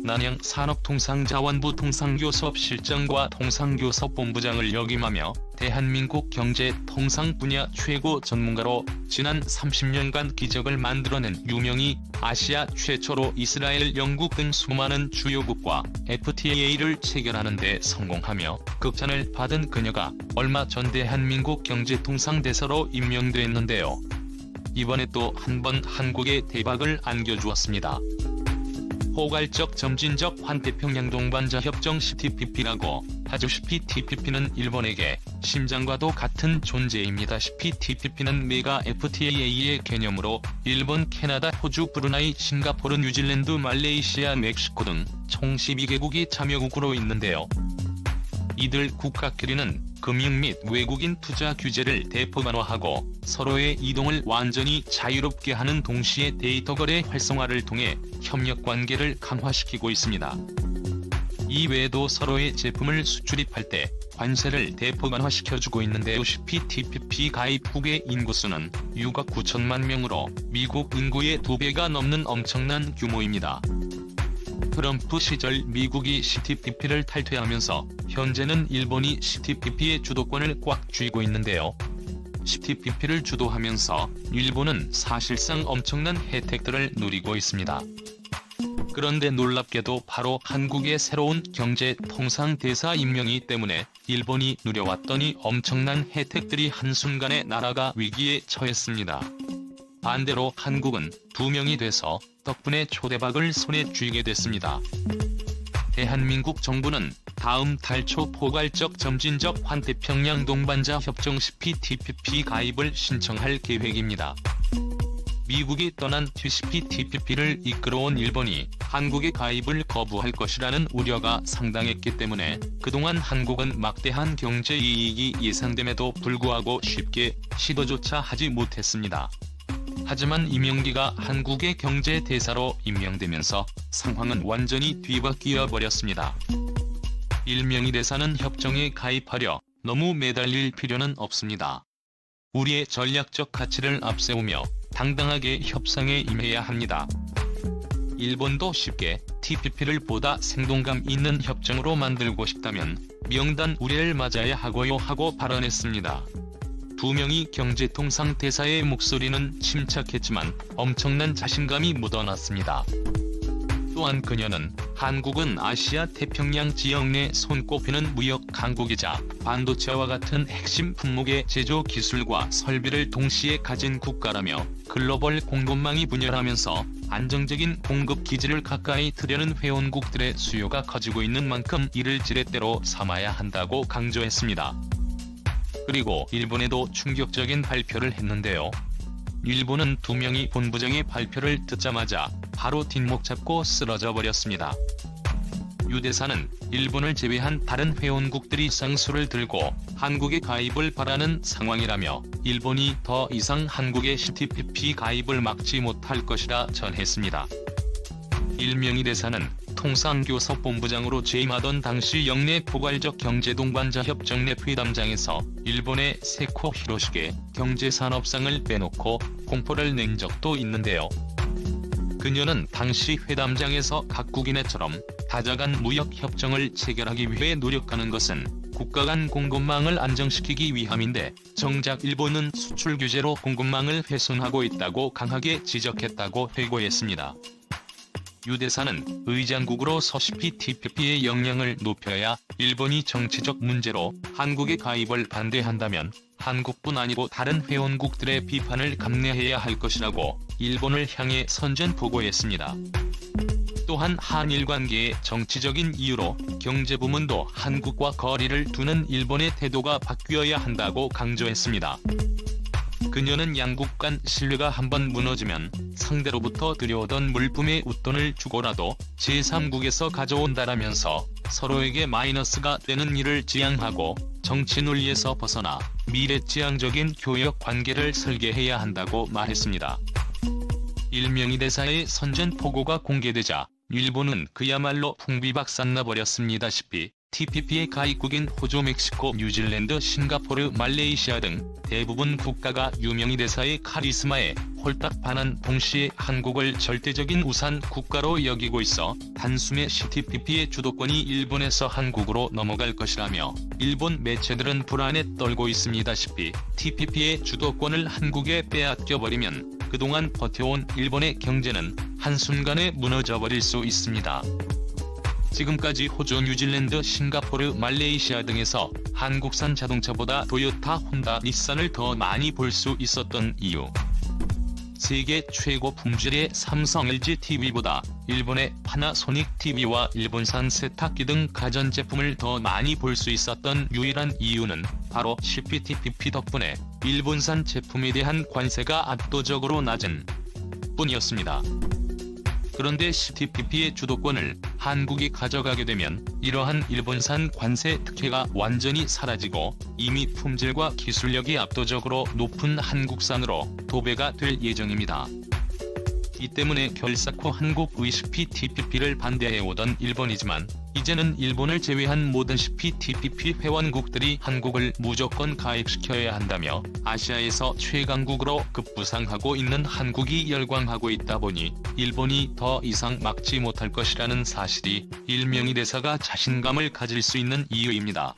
난양 산업통상자원부 통상교섭실장과 통상교섭본부장을 역임하며 대한민국 경제 통상 분야 최고 전문가로 지난 30년간 기적을 만들어낸 유명이 아시아 최초로 이스라엘, 영국 등 수많은 주요국과 FTA를 체결하는 데 성공하며 극찬을 받은 그녀가 얼마 전 대한민국 경제통상대사로 임명됐는데요. 이번에 또 한 번 한국에 대박을 안겨주었습니다. 포괄적 점진적 환태평양 동반자 협정 CPTPP라고 하죠. CPTPP는 일본에게 심장과도 같은 존재입니다. CPTPP는 메가 FTA의 개념으로 일본, 캐나다, 호주, 브루나이, 싱가포르, 뉴질랜드, 말레이시아, 멕시코 등 총 12개국이 참여국으로 있는데요. 이들 국가끼리는 금융 및 외국인 투자 규제를 대폭 완화하고 서로의 이동을 완전히 자유롭게 하는 동시에 데이터 거래 활성화를 통해 협력 관계를 강화시키고 있습니다. 이외에도 서로의 제품을 수출입할 때 관세를 대폭 완화시켜주고 있는데요. CPTPP 가입국의 인구수는 6억 9천만 명으로 미국 인구의 2배가 넘는 엄청난 규모입니다. 트럼프 시절 미국이 CPTPP를 탈퇴하면서 현재는 일본이 CPTPP의 주도권을 꽉 쥐고 있는데요. CPTPP를 주도하면서 일본은 사실상 엄청난 혜택들을 누리고 있습니다. 그런데 놀랍게도 바로 한국의 새로운 경제통상대사 임명이 때문에 일본이 누려왔더니 엄청난 혜택들이 한순간에 나라가 위기에 처했습니다. 반대로 한국은 2명이 돼서 덕분에 초대박을 손에 쥐게 됐습니다. 대한민국 정부는 다음 달 초 포괄적 점진적 환태평양 동반자 협정 CPTPP 가입을 신청할 계획입니다. 미국이 떠난 CPTPP를 이끌어온 일본이 한국의 가입을 거부할 것이라는 우려가 상당했기 때문에 그동안 한국은 막대한 경제 이익이 예상됨에도 불구하고 쉽게 시도조차 하지 못했습니다. 하지만 임명기가 한국의 경제대사로 임명되면서 상황은 완전히 뒤바뀌어 버렸습니다. 일명이 대사는 협정에 가입하려 너무 매달릴 필요는 없습니다. 우리의 전략적 가치를 앞세우며 당당하게 협상에 임해야 합니다. 일본도 쉽게 TPP를 보다 생동감 있는 협정으로 만들고 싶다면 명단 우레를 맞아야 하고요 하고 발언했습니다. 2명이 경제통상대사의 목소리는 침착했지만 엄청난 자신감이 묻어났습니다. 또한 그녀는 한국은 아시아 태평양 지역 내 손꼽히는 무역 강국이자 반도체와 같은 핵심 품목의 제조 기술과 설비를 동시에 가진 국가라며 글로벌 공급망이 분열하면서 안정적인 공급 기지를 가까이 두려는 회원국들의 수요가 커지고 있는 만큼 이를 지렛대로 삼아야 한다고 강조했습니다. 그리고 일본에도 충격적인 발표를 했는데요. 일본은 2명이 본부장의 발표를 듣자마자 바로 뒷목 잡고 쓰러져 버렸습니다. 유 대사는 일본을 제외한 다른 회원국들이 쌍수를 들고 한국의 가입을 바라는 상황이라며 일본이 더 이상 한국의 CPTPP 가입을 막지 못할 것이라 전했습니다. 일명이 대사는 통상교섭본부장으로 재임하던 당시 역내 포괄적 경제동반자 협정 내 회담장에서 일본의 세코 히로시게 경제산업상을 빼놓고 공포를 낸 적도 있는데요. 그녀는 당시 회담장에서 각국인회처럼 다자간 무역협정을 체결하기 위해 노력하는 것은 국가 간 공급망을 안정시키기 위함인데 정작 일본은 수출 규제로 공급망을 훼손하고 있다고 강하게 지적했다고 회고했습니다. 유 대사는 의장국으로서 CPTPP의 역량을 높여야 일본이 정치적 문제로 한국의 가입을 반대한다면 한국뿐 아니고 다른 회원국들의 비판을 감내해야 할 것이라고 일본을 향해 선전포고했습니다. 또한 한일 관계의 정치적인 이유로 경제부문도 한국과 거리를 두는 일본의 태도가 바뀌어야 한다고 강조했습니다. 그녀는 양국 간 신뢰가 한번 무너지면 상대로부터 들여오던 물품의 웃돈을 주고라도 제3국에서 가져온다라면서 서로에게 마이너스가 되는 일을 지양하고 정치 논리에서 벗어나 미래지향적인 교역 관계를 설계해야 한다고 말했습니다. 일명이 대사의 선전포고가 공개되자 일본은 그야말로 풍비박산 나버렸습니다시피 TPP의 가입국인 호주, 멕시코, 뉴질랜드, 싱가포르, 말레이시아 등 대부분 국가가 유명인 대사의 카리스마에 홀딱 반한 동시에 한국을 절대적인 우산 국가로 여기고 있어 단숨에 TPP의 주도권이 일본에서 한국으로 넘어갈 것이라며 일본 매체들은 불안에 떨고 있습니다시피 TPP의 주도권을 한국에 빼앗겨버리면 그동안 버텨온 일본의 경제는 한순간에 무너져버릴 수 있습니다. 지금까지 호주, 뉴질랜드, 싱가포르, 말레이시아 등에서 한국산 자동차보다 토요타, 혼다, 닛산을 더 많이 볼 수 있었던 이유. 세계 최고 품질의 삼성, LG TV보다 일본의 파나소닉 TV와 일본산 세탁기 등 가전제품을 더 많이 볼 수 있었던 유일한 이유는 바로 CPTPP 덕분에 일본산 제품에 대한 관세가 압도적으로 낮은 뿐이었습니다. 그런데 CPTPP의 주도권을 한국이 가져가게 되면 이러한 일본산 관세 특혜가 완전히 사라지고 이미 품질과 기술력이 압도적으로 높은 한국산으로 도배가 될 예정입니다. 이 때문에 결사코 한국의 CPTPP를 반대해오던 일본이지만 이제는 일본을 제외한 모든 CPTPP 회원국들이 한국을 무조건 가입시켜야 한다며 아시아에서 최강국으로 급부상하고 있는 한국이 열광하고 있다 보니 일본이 더 이상 막지 못할 것이라는 사실이 일명의 대사가 자신감을 가질 수 있는 이유입니다.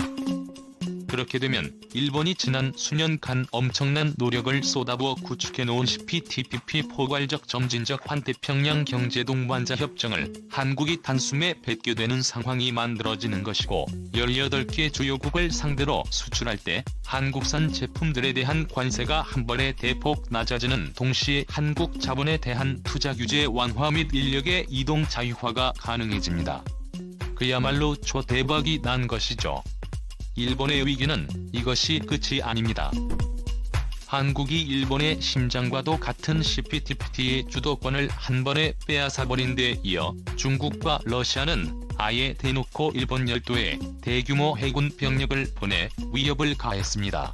그렇게 되면 일본이 지난 수년간 엄청난 노력을 쏟아부어 구축해놓은 CPTPP 포괄적 점진적 환태평양 경제동반자 협정을 한국이 단숨에 뱉게 되는 상황이 만들어지는 것이고 18개 주요국을 상대로 수출할 때 한국산 제품들에 대한 관세가 한 번에 대폭 낮아지는 동시에 한국 자본에 대한 투자 규제 완화 및 인력의 이동 자유화가 가능해집니다. 그야말로 초대박이 난 것이죠. 일본의 위기는 이것이 끝이 아닙니다. 한국이 일본의 심장과도 같은 CPTPP의 주도권을 한 번에 빼앗아버린 데 이어 중국과 러시아는 아예 대놓고 일본 열도에 대규모 해군 병력을 보내 위협을 가했습니다.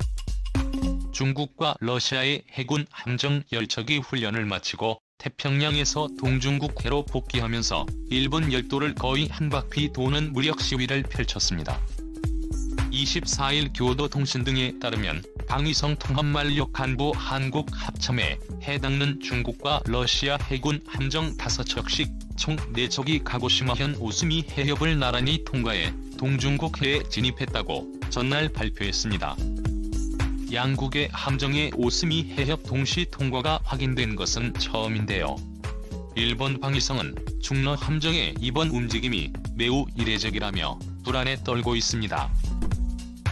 중국과 러시아의 해군 함정 열척이 훈련을 마치고 태평양에서 동중국해로 복귀하면서 일본 열도를 거의 한 바퀴 도는 무력 시위를 펼쳤습니다. 24일 교도통신 등에 따르면 방위성 통합만력 간부 한국 합참에 해당하는 중국과 러시아 해군 함정 5척씩 총 4척이 가고시마현 오스미 해협을 나란히 통과해 동중국해에 진입했다고 전날 발표했습니다. 양국의 함정의 오스미 해협 동시 통과가 확인된 것은 처음인데요. 일본 방위성은 중러 함정의 이번 움직임이 매우 이례적이라며 불안에 떨고 있습니다.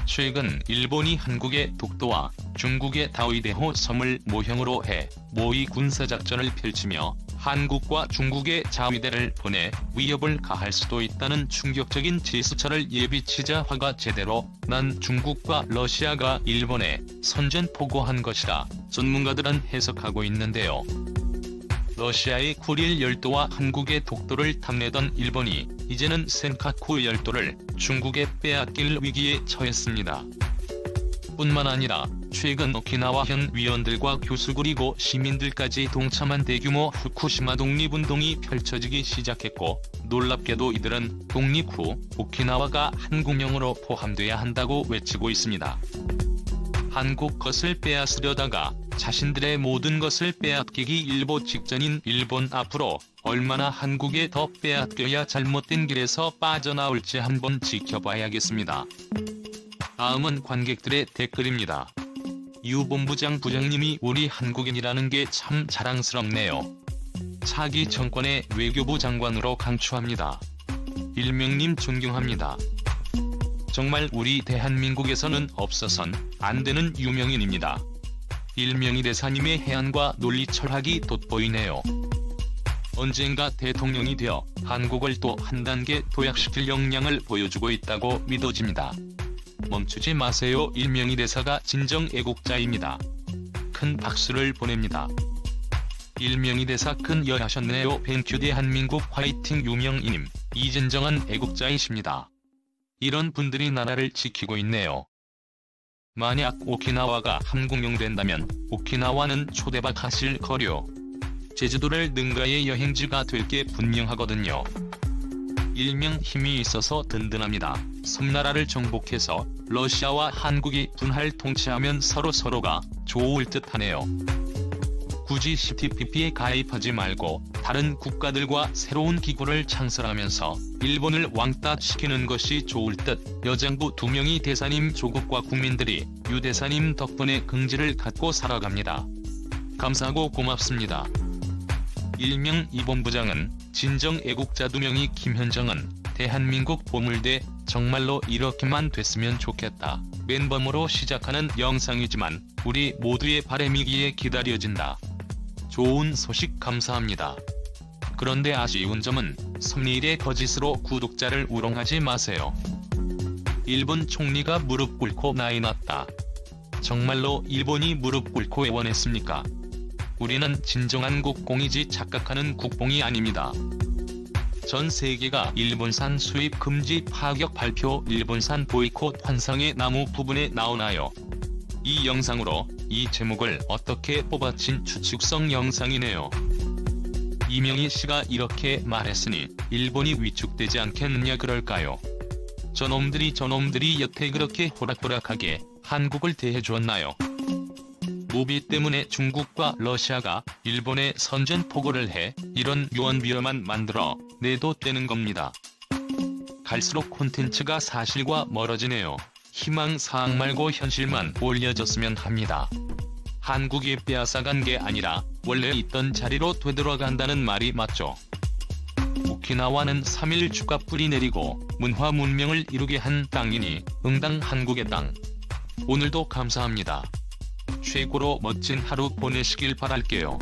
최근 일본이 한국의 독도와 중국의 다오이대호 섬을 모형으로 해 모의 군사작전을 펼치며 한국과 중국의 자위대를 보내 위협을 가할 수도 있다는 충격적인 제스처를 예비치자 화가 제대로 난 중국과 러시아가 일본에 선전포고한 것이라 전문가들은 해석하고 있는데요. 러시아의 쿠릴 열도와 한국의 독도를 탐내던 일본이 이제는 센카쿠 열도를 중국에 빼앗길 위기에 처했습니다. 뿐만 아니라 최근 오키나와현 위원들과 교수 그리고 시민들까지 동참한 대규모 후쿠시마 독립운동이 펼쳐지기 시작했고 놀랍게도 이들은 독립 후 오키나와가 한국령으로 포함돼야 한다고 외치고 있습니다. 한국 것을 빼앗으려다가 자신들의 모든 것을 빼앗기기 일보 직전인 일본 앞으로 얼마나 한국에 더 빼앗겨야 잘못된 길에서 빠져나올지 한번 지켜봐야겠습니다. 다음은 관객들의 댓글입니다. 유 본부장 부장님이 우리 한국인이라는 게 참 자랑스럽네요. 차기 정권의 외교부 장관으로 강추합니다. 일명님 존경합니다. 정말 우리 대한민국에서는 없어선 안 되는 유명인입니다. 일명의 대사님의 해안과 논리 철학이 돋보이네요. 언젠가 대통령이 되어 한국을 또 한 단계 도약시킬 역량을 보여주고 있다고 믿어집니다. 멈추지 마세요. 일명의 대사가 진정 애국자입니다. 큰 박수를 보냅니다. 일명의 대사 큰 열 하셨네요. 뱅큐 대한민국 화이팅. 유명인님, 이진정한 애국자이십니다. 이런 분들이 나라를 지키고 있네요. 만약 오키나와가 한국령된다면 오키나와는 초대박 하실 거려. 제주도를 능가의 여행지가 될 게 분명하거든요. 일명 힘이 있어서 든든합니다. 섬나라를 정복해서 러시아와 한국이 분할 통치하면 서로가 좋을 듯하네요. 굳이 CPTPP에 가입하지 말고 다른 국가들과 새로운 기구를 창설하면서 일본을 왕따시키는 것이 좋을 듯. 여장부 2명이 대사님 조국과 국민들이 유 대사님 덕분에 긍지를 갖고 살아갑니다. 감사하고 고맙습니다. 일명 이 본부장은 진정 애국자 2명이 김현정은 대한민국 보물대 정말로 이렇게만 됐으면 좋겠다. 맨범으로 시작하는 영상이지만 우리 모두의 바람이기에 기다려진다. 좋은 소식 감사합니다. 그런데 아쉬운 점은 섭리일의 거짓으로 구독자를 우롱하지 마세요. 일본 총리가 무릎 꿇고 난리 났다. 정말로 일본이 무릎 꿇고 애원했습니까? 우리는 진정한 국뽕이지 착각하는 국뽕이 아닙니다. 전 세계가 일본산 수입 금지 파격 발표. 일본산 보이콧 환상의 나무 부분에 나오나요? 이 영상으로 이 제목을 어떻게 뽑아친 추측성 영상이네요. 이명희 씨가 이렇게 말했으니 일본이 위축되지 않겠느냐 그럴까요? 저놈들이 여태 그렇게 호락호락하게 한국을 대해주었나요? 무비 때문에 중국과 러시아가 일본에 선전포고를 해 이런 유언비어만 만들어 내도 되는 겁니다. 갈수록 콘텐츠가 사실과 멀어지네요. 희망사항 말고 현실만 올려줬으면 합니다. 한국이 빼앗아간 게 아니라 원래 있던 자리로 되돌아간다는 말이 맞죠. 오키나와는 3일 추가 뿌리 내리고 문화 문명을 이루게 한 땅이니 응당 한국의 땅. 오늘도 감사합니다. 최고로 멋진 하루 보내시길 바랄게요.